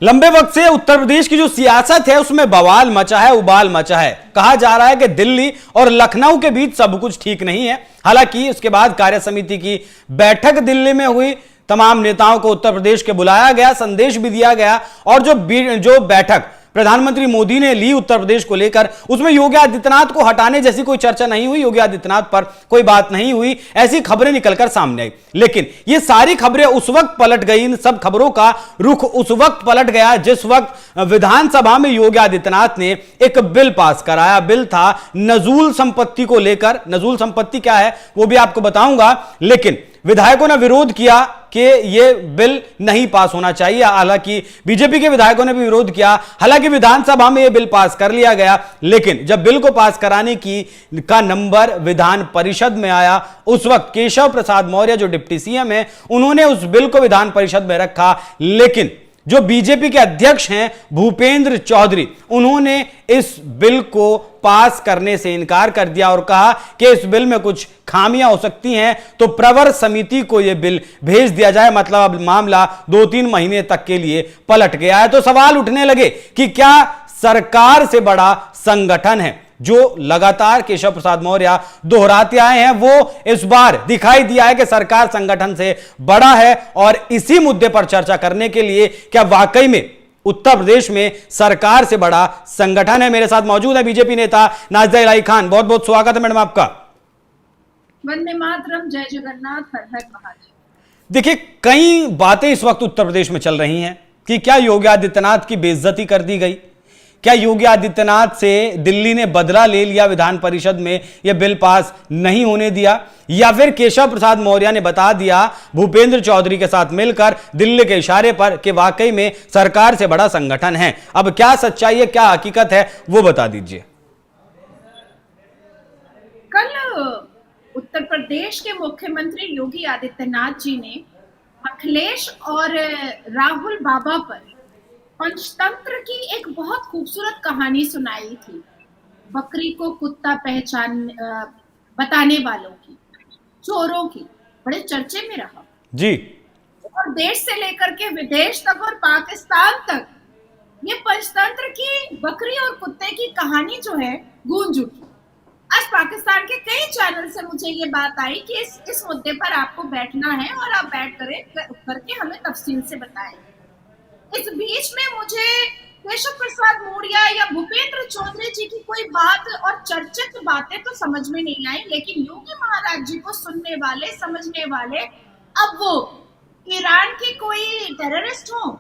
लंबे वक्त से उत्तर प्रदेश की जो सियासत है उसमें बवाल मचा है, उबाल मचा है। कहा जा रहा है कि दिल्ली और लखनऊ के बीच सब कुछ ठीक नहीं है। हालांकि उसके बाद कार्य समिति की बैठक दिल्ली में हुई, तमाम नेताओं को उत्तर प्रदेश के बुलाया गया, संदेश भी दिया गया और जो बैठक प्रधानमंत्री मोदी ने ली उत्तर प्रदेश को लेकर, उसमें योगी आदित्यनाथ को हटाने जैसी कोई चर्चा नहीं हुई, योगी आदित्यनाथ पर कोई बात नहीं हुई, ऐसी खबरें निकलकर सामने आई। लेकिन ये सारी खबरें उस वक्त पलट गई, इन सब खबरों का रुख उस वक्त पलट गया जिस वक्त विधानसभा में योगी आदित्यनाथ ने एक बिल पास कराया। बिल था नजूल संपत्ति को लेकर। नजूल संपत्ति क्या है वो भी आपको बताऊंगा, लेकिन विधायकों ने विरोध किया कि यह बिल नहीं पास होना चाहिए। हालांकि बीजेपी के विधायकों ने भी विरोध किया। हालांकि विधानसभा में यह बिल पास कर लिया गया, लेकिन जब बिल को पास कराने का नंबर विधान परिषद में आया, उस वक्त केशव प्रसाद मौर्य जो डिप्टी सीएम है, उन्होंने उस बिल को विधान परिषद में रखा। लेकिन जो बीजेपी के अध्यक्ष हैं भूपेंद्र चौधरी, उन्होंने इस बिल को पास करने से इनकार कर दिया और कहा कि इस बिल में कुछ खामियां हो सकती हैं, तो प्रवर समिति को यह बिल भेज दिया जाए। मतलब अब मामला 2-3 महीने तक के लिए पलट गया है। तो सवाल उठने लगे कि क्या सरकार से बड़ा संगठन है, जो लगातार केशव प्रसाद मौर्य दोहराते आए हैं, वो इस बार दिखाई दिया है कि सरकार संगठन से बड़ा है। और इसी मुद्दे पर चर्चा करने के लिए क्या वाकई में उत्तर प्रदेश में सरकार से बड़ा संगठन है, मेरे साथ मौजूद है बीजेपी नेता नाज़िया इलाही खान। बहुत बहुत स्वागत है मैडम आपका। वंदे मातरम, जय जगन्नाथ, हर हर महादेव। देखिए, कई बातें इस वक्त उत्तर प्रदेश में चल रही हैं कि क्या योगी आदित्यनाथ की बेइज्जती कर दी गई, क्या योगी आदित्यनाथ से दिल्ली ने बदला ले लिया, विधान परिषद में यह बिल पास नहीं होने दिया, या फिर केशव प्रसाद मौर्य ने बता दिया भूपेंद्र चौधरी के साथ मिलकर दिल्ली के इशारे पर कि वाकई में सरकार से बड़ा संगठन है। अब क्या सच्चाई है, क्या हकीकत है, वो बता दीजिए। कल उत्तर प्रदेश के मुख्यमंत्री योगी आदित्यनाथ जी ने अखिलेश और राहुल बाबा पर पंचतंत्र की एक बहुत खूबसूरत कहानी सुनाई थी। बकरी को कुत्ता पहचान बताने वालों की, चोरों की, बड़े चर्चे में रहा जी। और देश से लेकर के विदेश तक और पाकिस्तान तक ये पंचतंत्र की बकरी और कुत्ते की कहानी जो है गूंज उठी। आज पाकिस्तान के कई चैनल से मुझे ये बात आई कि इस मुद्दे पर आपको बैठना है और आप बैठ करके हमें तफसील से बताएं। इस बीच में मुझे केशव प्रसाद मौर्य या भूपेंद्र चौधरी जी की कोई बात और चर्चित बातें तो समझ में नहीं आई, लेकिन योगी महाराज जी को सुनने वाले, समझने वाले, अब वो ईरान के कोई टेररिस्ट हो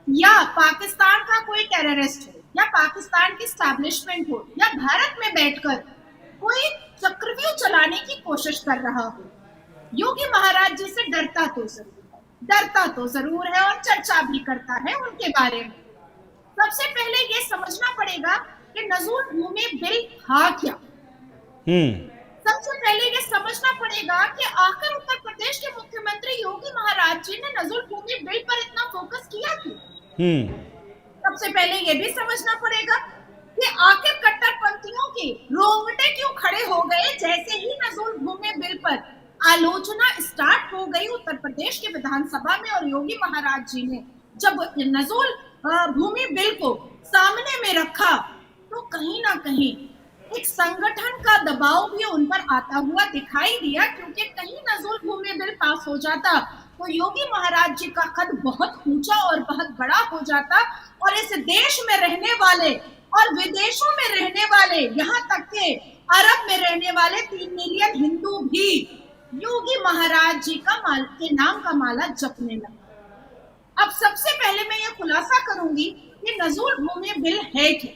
या पाकिस्तान का कोई टेररिस्ट हो या पाकिस्तान की एस्टैब्लिशमेंट हो या भारत में बैठकर कोई चक्रव्यूह चलाने की कोशिश कर रहा हो, योगी महाराज जी से डरता तो जरूर है और चर्चा भी करता है उनके बारे में। सबसे पहले ये समझना पड़ेगा कि नजूल भूमि बिल था क्या। सबसे पहले ये समझना पड़ेगा कि आखिर उत्तर प्रदेश के मुख्यमंत्री योगी महाराज जी ने नजूल भूमि बिल पर इतना फोकस किया क्यों। सबसे पहले ये भी समझना पड़ेगा कि आखिर कट्टरपंथियों के रोंगटे क्यों खड़े हो गए जैसे ही नजूल भूमि बिल पर आलोचना स्टार्ट हो गई उत्तर प्रदेश के विधानसभा में। और योगी महाराज जी ने जब नजूल भूमि बिल को सामने में रखा तो कहीं ना कहीं एक संगठन का दबाव भी उन पर आता हुआ दिखाई दिया, क्योंकि कहीं नजूल भूमि बिल पास हो जाता तो योगी महाराज जी का कद बहुत ऊंचा और बहुत बड़ा हो जाता और इस देश में रहने वाले और विदेशों में रहने वाले, यहाँ तक के अरब में रहने वाले 3 मिलियन हिंदू भी योगी महाराज जी के नाम का माला जपने लगे। अब सबसे पहले मैं ये खुलासा करूंगी कि नजूल भूमि बिल है क्या।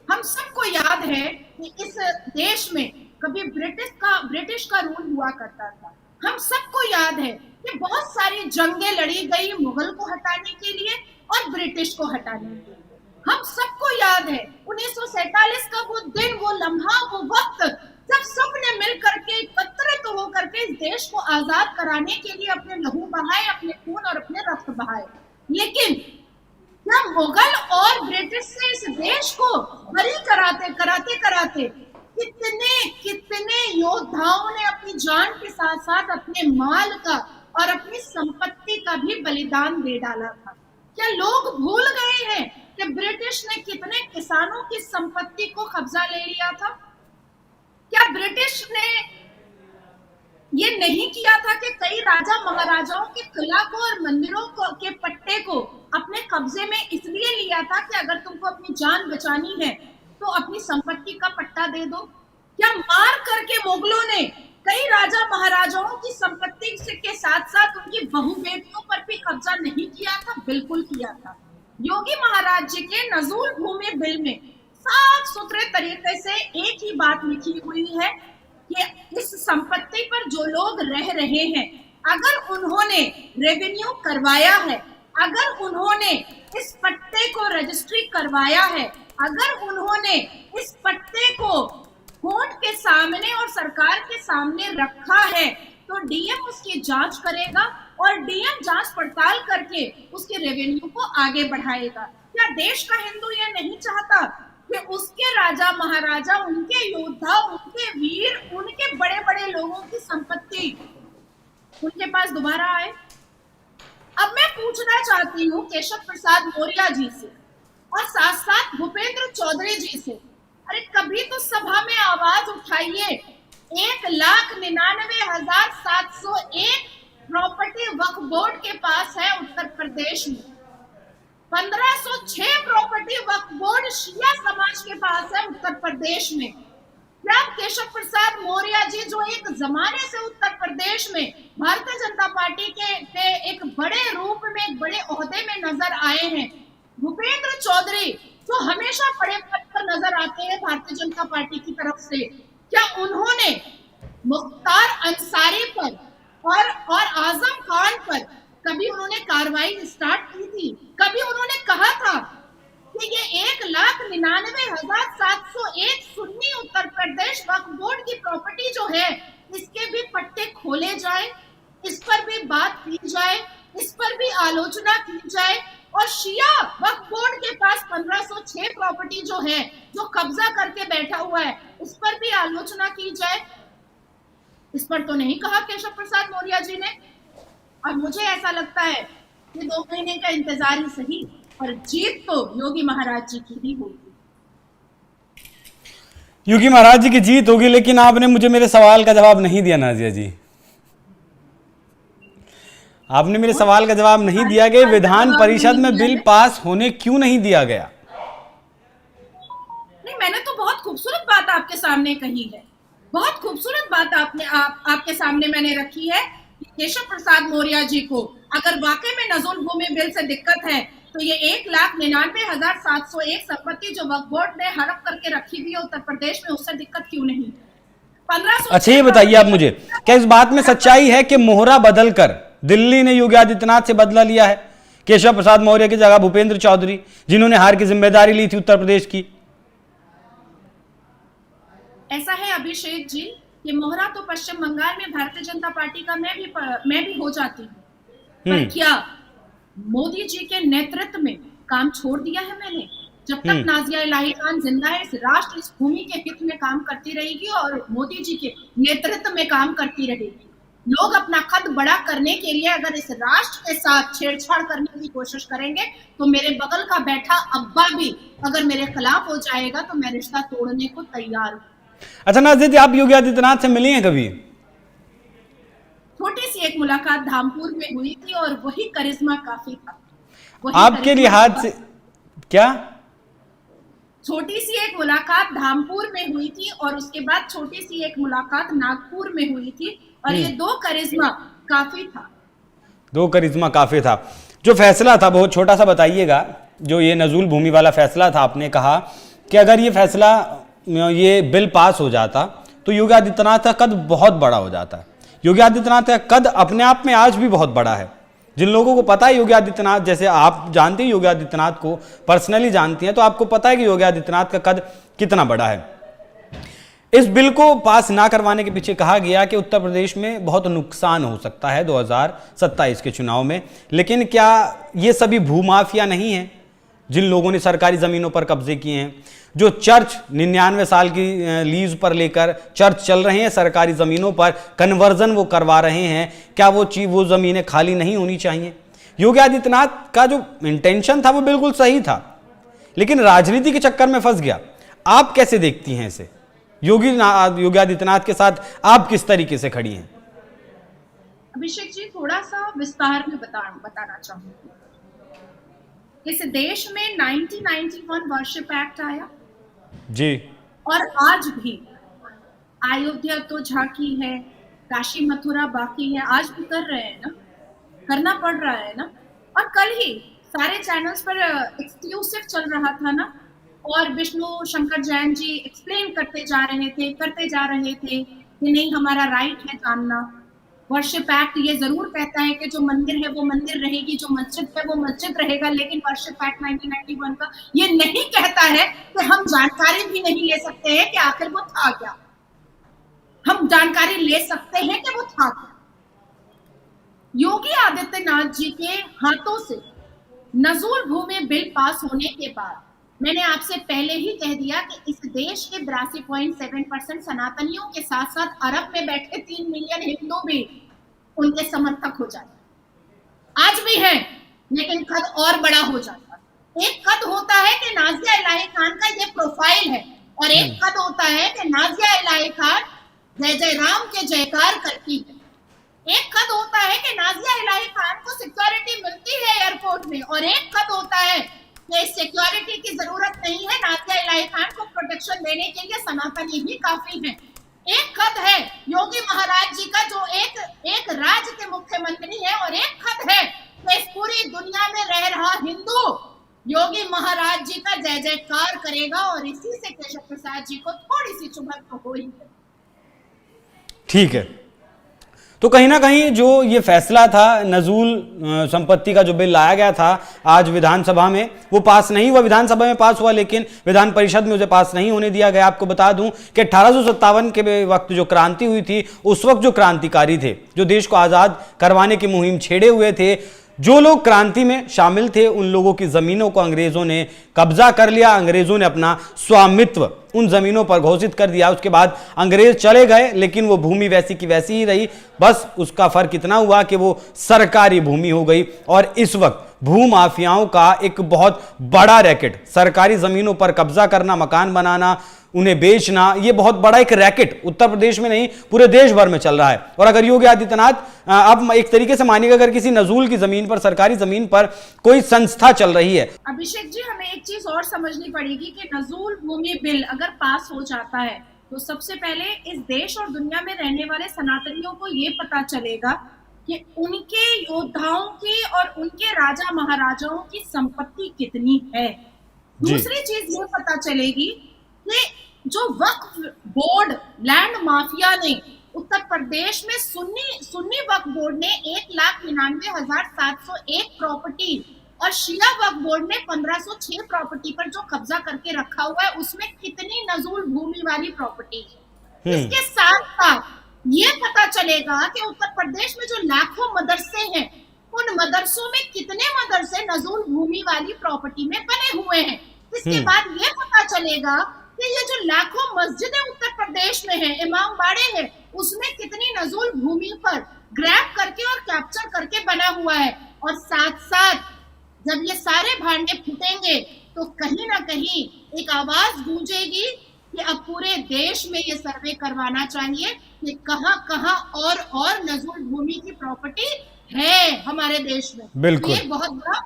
हम सबको याद है कि इस देश में कभी ब्रिटिश का रूल हुआ करता था। हम सबको याद है कि बहुत सारी जंगें लड़ी गई मुगल को हटाने के लिए और ब्रिटिश को हटाने के लिए। हम सबको याद है 1947 का वो दिन, वो लम्हा, वो वक्त जब सबने मिल करके एकत्रित होकर के इस देश को आजाद कराने के लिए अपने लहू बहाए, अपने खून और अपने रक्त बहाए। लेकिन क्या मुगल और ब्रिटिश से इस देश को बरी कराते कितने योद्धाओं ने अपनी जान के साथ साथ अपने माल का और अपनी संपत्ति का भी बलिदान दे डाला था। क्या लोग भूल गए हैं कि ब्रिटिश ने कितने किसानों की संपत्ति को कब्जा ले लिया था? क्या ब्रिटिश ने ये नहीं किया था कि कई राजा महाराजाओं के किला को और मंदिरों को के पट्टे को अपने कब्जे में इसलिए लिया था कि अगर तुमको अपनी जान बचानी है तो अपनी संपत्ति का पट्टा दे दो? क्या मार करके मुगलों ने कई राजा महाराजाओं की संपत्ति के साथ साथ उनकी बहू बेटियों पर भी कब्जा नहीं किया था? बिल्कुल किया था। योगी महाराज जी के नजूल भूमि बिल में साफ सुथरे तरीके से एक ही बात लिखी हुई है कि इस संपत्ति पर जो लोग रह रहे हैं, अगर उन्होंने रेवेन्यू करवाया है, अगर उन्होंने इस पट्टे को रजिस्ट्री करवाया है, अगर उन्होंने इस पट्टे को कोर्ट के सामने और सरकार के सामने रखा है, तो डीएम उसकी जांच करेगा और डीएम जांच पड़ताल करके उसके रेवेन्यू को आगे बढ़ाएगा। क्या देश का हिंदू ये नहीं चाहता कि उसके राजा महाराजा, उनके योद्धा, उनके वीर, उनके बड़े बड़े लोगों की संपत्ति उनके पास दोबारा आए? अब मैं पूछना चाहती हूँ केशव प्रसाद मौर्य जी से और साथ साथ भूपेंद्र चौधरी जी से, अरे कभी तो सभा में आवाज उठाइए। 1,99,701 प्रॉपर्टी वक्फ बोर्ड के पास है उत्तर प्रदेश में। 1506 प्रॉपर्टी वक्फ बोर्ड शिया समाज के पास है उत्तर प्रदेश में। क्या केशव प्रसाद मौर्य जी, जो एक जमाने से उत्तर प्रदेश में भारतीय जनता पार्टी के एक बड़े रूप में, एक बड़े ओहदे में नजर आए हैं, भूपेंद्र चौधरी जो हमेशा बड़े पद पर नजर आते हैं भारतीय जनता पार्टी की तरफ से, क्या उन्होंने मुख्तार अंसारी पर और आजम खान पर कभी उन्होंने कार्रवाई स्टार्ट की थी? कभी उन्होंने कहा था कि ये 1,99,701 सुन्नी उत्तर प्रदेश वक्फ बोर्ड की प्रॉपर्टी जो है, इसके भी पट्टे खोले जाए, इस पर भी बात की जाए, इस पर भी आलोचना की जाए, और शिया वक्फ बोर्ड के पास 1506 प्रॉपर्टी जो है, जो कब्जा करके बैठा हुआ है, उस पर भी आलोचना की जाए? इस पर तो नहीं कहा केशव प्रसाद मौर्य जी ने। और मुझे ऐसा लगता है कि 2 महीने का इंतजार ही सही, और जीत तो योगी महाराज जी की ही होगी। योगी महाराज जी की जीत होगी, लेकिन आपने मुझे मेरे सवाल का जवाब नहीं दिया नाजिया जी। आपने मेरे सवाल का जवाब नहीं दिया कि विधान परिषद में बिल पास होने क्यों नहीं दिया गया? नहीं, मैंने तो बहुत खूबसूरत बात आपके सामने कही है, बहुत खूबसूरत बात आपके सामने मैंने रखी है। केशव प्रसाद मौर्य जी को अगर वाकई में नजूल भूमि बिल से दिक्कत है, तो ये 1,99,701 संपत्ति जो वक्फ बोर्ड ने हड़प करके रखी हुई है उत्तर प्रदेश में, उससे दिक्कत क्यों नहीं? 1500। अच्छा ये बताइए आप मुझे, क्या इस बात में सच्चाई है कि मोहरा बदलकर दिल्ली ने योगी आदित्यनाथ से बदला लिया है? केशव प्रसाद मौर्य की जगह भूपेंद्र चौधरी, जिन्होंने हार की जिम्मेदारी ली थी उत्तर प्रदेश की। ऐसा है अभिषेक जी, ये मोहरा तो पश्चिम बंगाल में भारतीय जनता पार्टी का मैं भी हो जाती हूँ, पर क्या मोदी जी के नेतृत्व में काम छोड़ दिया है मैंने? जब तक नाजिया इलाही खान जिंदा है, इस राष्ट्र, इस भूमि के हित में काम करती रहेगी और मोदी जी के नेतृत्व में काम करती रहेगी। लोग अपना कद बड़ा करने के लिए अगर इस राष्ट्र के साथ छेड़छाड़ करने की कोशिश करेंगे, तो मेरे बगल का बैठा अब्बा भी अगर मेरे खिलाफ हो जाएगा तो मैं रिश्ता तोड़ने को तैयार हूँ। अच्छा नाज़िया जी, आप योगी आदित्यनाथ से मिली हैं कभी? छोटी सी एक मुलाकात धामपुर में हुई थी और वही करिश्मा काफी था। आपके लिहाज से क्या? छोटी सी एक मुलाकात धामपुर में हुई थी और उसके बाद छोटी सी एक मुलाकात नागपुर में हुई थी, और ये 2 करिश्मा काफी था। 2 करिश्मा काफी था। जो फैसला था बहुत छोटा सा बताइएगा, जो ये नजूल भूमि वाला फैसला था, आपने कहा कि अगर ये फैसला, ये बिल पास हो जाता तो योगी आदित्यनाथ का कद बहुत बड़ा हो जाता है। योगी आदित्यनाथ का कद अपने आप में आज भी बहुत बड़ा है। जिन लोगों को पता है योगी आदित्यनाथ, जैसे आप जानते हैं योगी आदित्यनाथ को पर्सनली जानती हैं, तो आपको पता है कि योगी आदित्यनाथ का कद कितना बड़ा है। इस बिल को पास ना करवाने के पीछे कहा गया कि उत्तर प्रदेश में बहुत नुकसान हो सकता है 2027 के चुनाव में। लेकिन क्या ये सभी भूमाफिया नहीं है जिन लोगों ने सरकारी जमीनों पर कब्जे किए हैं? जो चर्च 99 साल की लीज पर लेकर चर्च चल रहे हैं, सरकारी जमीनों पर कन्वर्जन वो करवा रहे हैं, क्या वो ज़मीनें खाली नहीं होनी चाहिए? योगी आदित्यनाथ का जो इंटेंशन था वो बिल्कुल सही था, लेकिन राजनीति के चक्कर में फंस गया। आप कैसे देखती हैं इसे? योगी आदित्यनाथ के साथ आप किस तरीके से खड़ी हैं? अभिषेक जी, थोड़ा सा विस्तार में बताना चाहूंगी। इस देश में 1991 वर्शिप एक्ट आया जी, और आज भी अयोध्या तो झांकी है, काशी मथुरा बाकी है, आज भी कर रहे हैं ना, करना पड़ रहा है ना। और कल ही सारे चैनल्स पर एक्सक्लूसिव चल रहा था ना, और विष्णु शंकर जैन जी एक्सप्लेन करते जा रहे थे कि नहीं, हमारा राइट है जानना। वर्शिप एक्ट ये जरूर कहता है कि जो मंदिर है वो मंदिर रहेगी, जो मस्जिद है वो मस्जिद रहेगा, लेकिन वर्शिप एक्ट 1991 का ये नहीं कहता है कि हम जानकारी भी नहीं ले सकते हैं कि आखिर वो था क्या। हम जानकारी ले सकते हैं कि वो था क्या। योगी आदित्यनाथ जी के हाथों से नजूल भूमि बिल पास होने के बाद मैंने आपसे पहले ही कह दिया कि इस देश के 82.7% सनातनियों के साथ साथ अरब में बैठे 3 मिलियन हिंदू भी उनके समर्थक हो जाते। आज भी है, लेकिन कद और बड़ा हो जाता है। एक कद होता है कि नाजिया इलाही खान का ये प्रोफाइल है, और एक कद होता है कि नाजिया इलाही खान जय जय राम के जयकार करती है। एक कद होता है कि नाजिया इलाही खान को सिक्योरिटी मिलती है एयरपोर्ट में, और एक कद होता है कि सिक्योरिटी की जरूरत नहीं है, नाजिया इलाही खान को प्रोटेक्शन देने के लिए सनातनी भी काफी हैं। एक खत है योगी महाराज जी का, जो एक राज्य के मुख्यमंत्री है, और एक खत है कि इस पूरी दुनिया में रह रहा हिंदू योगी महाराज जी का जय जयकार करेगा, और इसी से केशव प्रसाद जी को थोड़ी सी चुभन तो हो ही है। ठीक है, तो कहीं ना कहीं जो ये फैसला था, नजूल संपत्ति का जो बिल लाया गया था आज विधानसभा में, वो पास नहीं हुआ। विधानसभा में पास हुआ, लेकिन विधान परिषद में उसे पास नहीं होने दिया गया। आपको बता दूं कि 1857 के वक्त जो क्रांति हुई थी, उस वक्त जो क्रांतिकारी थे, जो देश को आज़ाद करवाने की मुहिम छेड़े हुए थे, जो लोग क्रांति में शामिल थे, उन लोगों की जमीनों को अंग्रेजों ने कब्जा कर लिया। अंग्रेजों ने अपना स्वामित्व उन जमीनों पर घोषित कर दिया। उसके बाद अंग्रेज चले गए, लेकिन वो भूमि वैसी की वैसी ही रही। बस उसका फर्क इतना हुआ कि वो सरकारी भूमि हो गई। और इस वक्त भूमाफियाओं का एक बहुत बड़ा रैकेट, सरकारी जमीनों पर कब्जा करना, मकान बनाना, उन्हें बेचना, ये बहुत बड़ा एक रैकेट उत्तर प्रदेश में नहीं पूरे देश भर में चल रहा है। और अगर योगी आदित्यनाथ अब एक तरीके से मानिएगा, अगर किसी नजूल की जमीन पर, सरकारी जमीन पर कोई संस्था चल रही है। अभिषेक जी, हमें एक चीज और समझनी पड़ेगी कि नजूल भूमि बिल अगर पास हो जाता है तो सबसे पहले इस देश और दुनिया में रहने वाले सनातनियों को ये पता चलेगा कि उनके योद्धाओं की और उनके राजा महाराजाओं की संपत्ति कितनी है। दूसरी चीज ये पता चलेगी कि जो वक्फ बोर्ड लैंड माफिया ने उत्तर प्रदेश में सुन्नी वक्फ बोर्ड ने 1,99,701 प्रॉपर्टी और शिया वक्फ बोर्ड ने 1506 प्रॉपर्टी पर जो कब्जा करके रखा हुआ है, उसमें कितनी नजूल भूमि वाली प्रॉपर्टी है। इसके साथ साथ ये पता चलेगा कि उत्तर प्रदेश में जो लाखों मदरसे हैं, उन मदरसों में कितने मदरसे नजूल भूमि वाली प्रॉपर्टी में बने हुए हैं। इसके बाद ये पता चलेगा कि ये जो लाखों मस्जिदें उत्तर प्रदेश में हैं, इमाम बाड़े हैं, उसमें कितनी नजूल भूमि पर ग्रैब करके और कैप्चर करके बना हुआ है। और साथ साथ जब ये सारे भांडे फूटेंगे तो कहीं ना कहीं एक आवाज गूंजेगी कि अब पूरे देश में ये सर्वे करवाना चाहिए कि कहां और नजूल भूमि की प्रॉपर्टी है हमारे देश में। बिल्कुल, ये बहुत बड़ा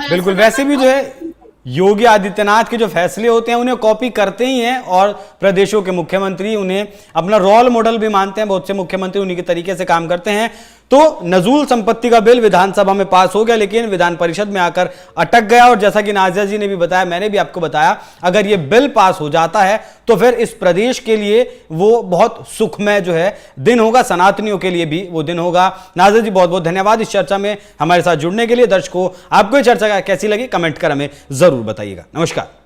बिल्कुल। वैसे भी जो है योगी आदित्यनाथ के जो फैसले होते हैं उन्हें कॉपी करते ही हैं, और प्रदेशों के मुख्यमंत्री उन्हें अपना रोल मॉडल भी मानते हैं। बहुत से मुख्यमंत्री उन्हीं के तरीके से काम करते हैं। तो नजूल संपत्ति का बिल विधानसभा में पास हो गया, लेकिन विधान परिषद में आकर अटक गया। और जैसा कि नाजिया जी ने भी बताया, मैंने भी आपको बताया, अगर यह बिल पास हो जाता है तो फिर इस प्रदेश के लिए वो बहुत सुखमय जो है दिन होगा, सनातनियों के लिए भी वो दिन होगा। नाजिया जी, बहुत बहुत धन्यवाद इस चर्चा में हमारे साथ जुड़ने के लिए। दर्शकों, आपको ये चर्चा कैसी लगी कमेंट कर हमें जरूर बताइएगा। नमस्कार।